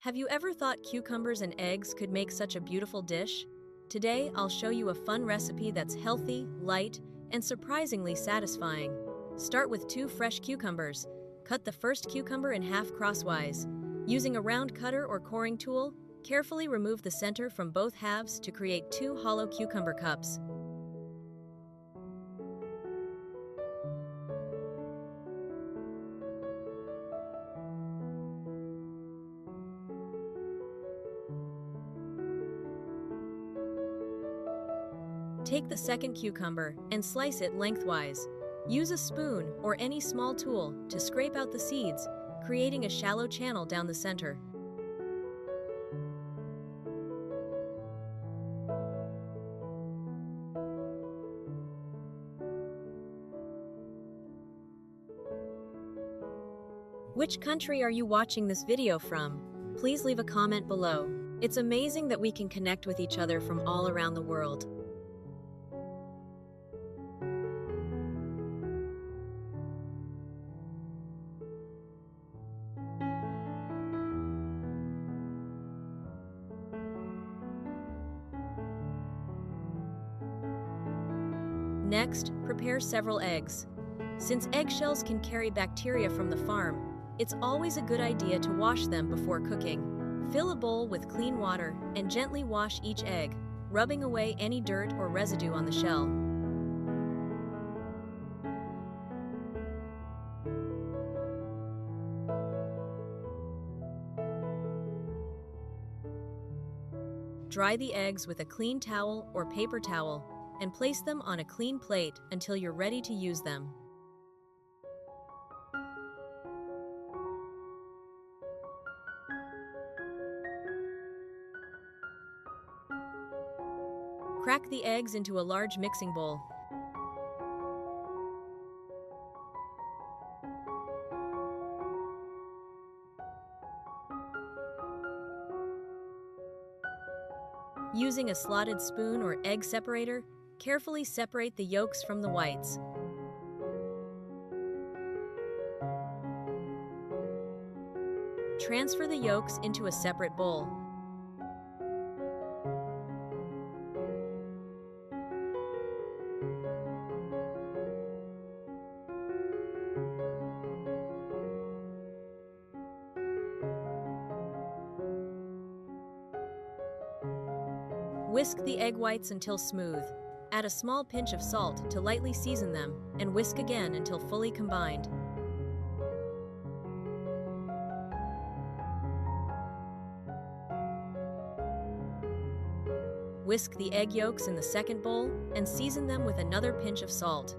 Have you ever thought cucumbers and eggs could make such a beautiful dish? Today, I'll show you a fun recipe that's healthy, light, and surprisingly satisfying. Start with 2 fresh cucumbers. Cut the first cucumber in half crosswise. Using a round cutter or coring tool, carefully remove the center from both halves to create 2 hollow cucumber cups. Take the second cucumber and slice it lengthwise. Use a spoon or any small tool to scrape out the seeds, creating a shallow channel down the center. Which country are you watching this video from? Please leave a comment below. It's amazing that we can connect with each other from all around the world. Next, prepare several eggs. Since eggshells can carry bacteria from the farm, it's always a good idea to wash them before cooking. Fill a bowl with clean water and gently wash each egg, rubbing away any dirt or residue on the shell. Dry the eggs with a clean towel or paper towel and place them on a clean plate until you're ready to use them. Crack the eggs into a large mixing bowl. Using a slotted spoon or egg separator, carefully separate the yolks from the whites. Transfer the yolks into a separate bowl. Whisk the egg whites until smooth. Add a small pinch of salt to lightly season them, and whisk again until fully combined. Whisk the egg yolks in the second bowl and season them with another pinch of salt.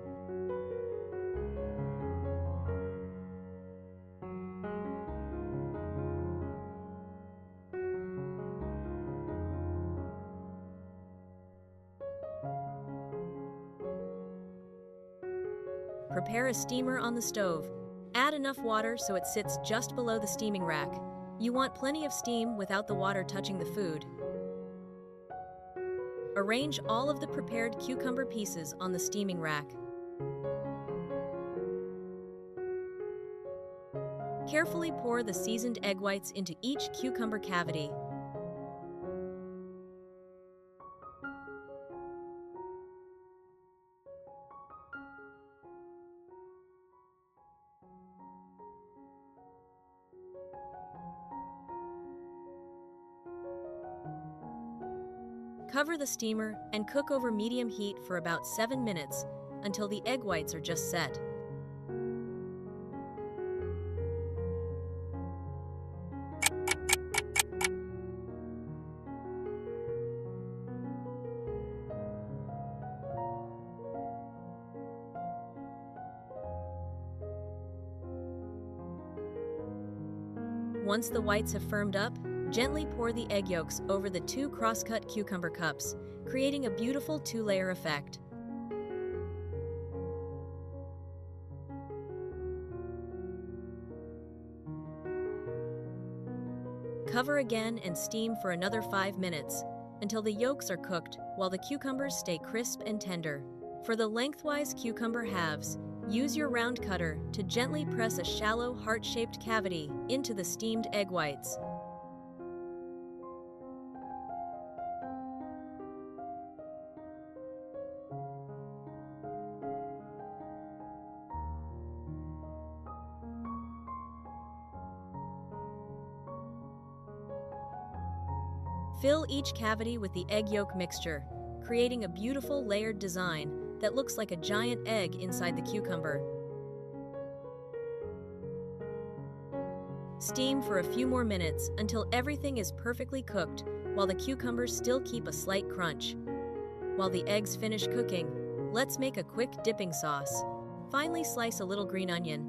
Prepare a steamer on the stove. Add enough water so it sits just below the steaming rack. You want plenty of steam without the water touching the food. Arrange all of the prepared cucumber pieces on the steaming rack. Carefully pour the seasoned egg whites into each cucumber cavity. Cover the steamer and cook over medium heat for about 7 minutes until the egg whites are just set. Once the whites have firmed up, gently pour the egg yolks over the 2 cross-cut cucumber cups, creating a beautiful 2-layer effect. Cover again and steam for another 5 minutes until the yolks are cooked while the cucumbers stay crisp and tender. For the lengthwise cucumber halves, use your round cutter to gently press a shallow heart-shaped cavity into the steamed egg whites. Fill each cavity with the egg yolk mixture, creating a beautiful layered design that looks like a giant egg inside the cucumber. Steam for a few more minutes until everything is perfectly cooked, while the cucumbers still keep a slight crunch. While the eggs finish cooking, let's make a quick dipping sauce. Finally, slice a little green onion.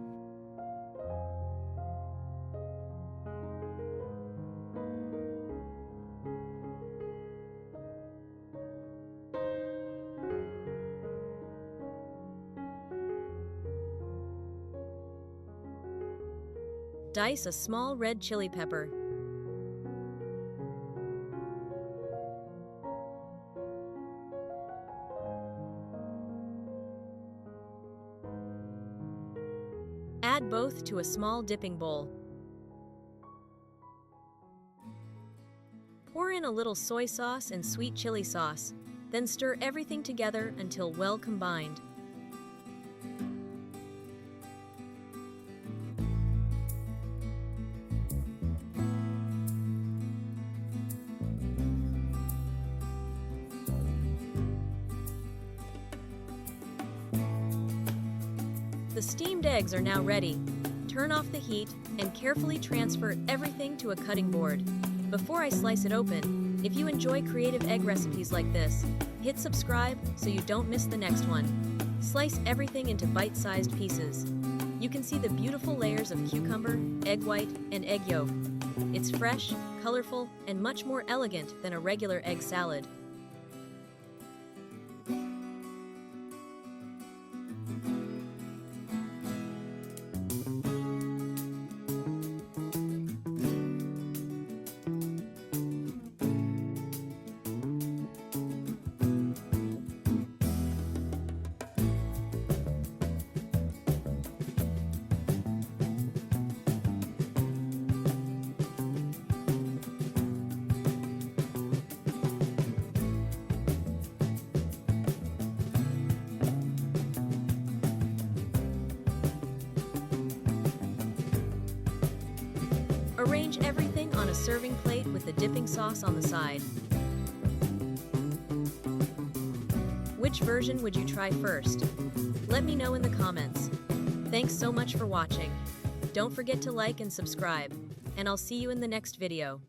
Dice a small red chili pepper. Add both to a small dipping bowl. Pour in a little soy sauce and sweet chili sauce, then stir everything together until well combined. The steamed eggs are now ready. Turn off the heat and carefully transfer everything to a cutting board. Before I slice it open, if you enjoy creative egg recipes like this, hit subscribe so you don't miss the next one. Slice everything into bite-sized pieces. You can see the beautiful layers of cucumber, egg white, and egg yolk. It's fresh, colorful, and much more elegant than a regular egg salad. Arrange everything on a serving plate with the dipping sauce on the side. Which version would you try first? Let me know in the comments. Thanks so much for watching. Don't forget to like and subscribe, and I'll see you in the next video.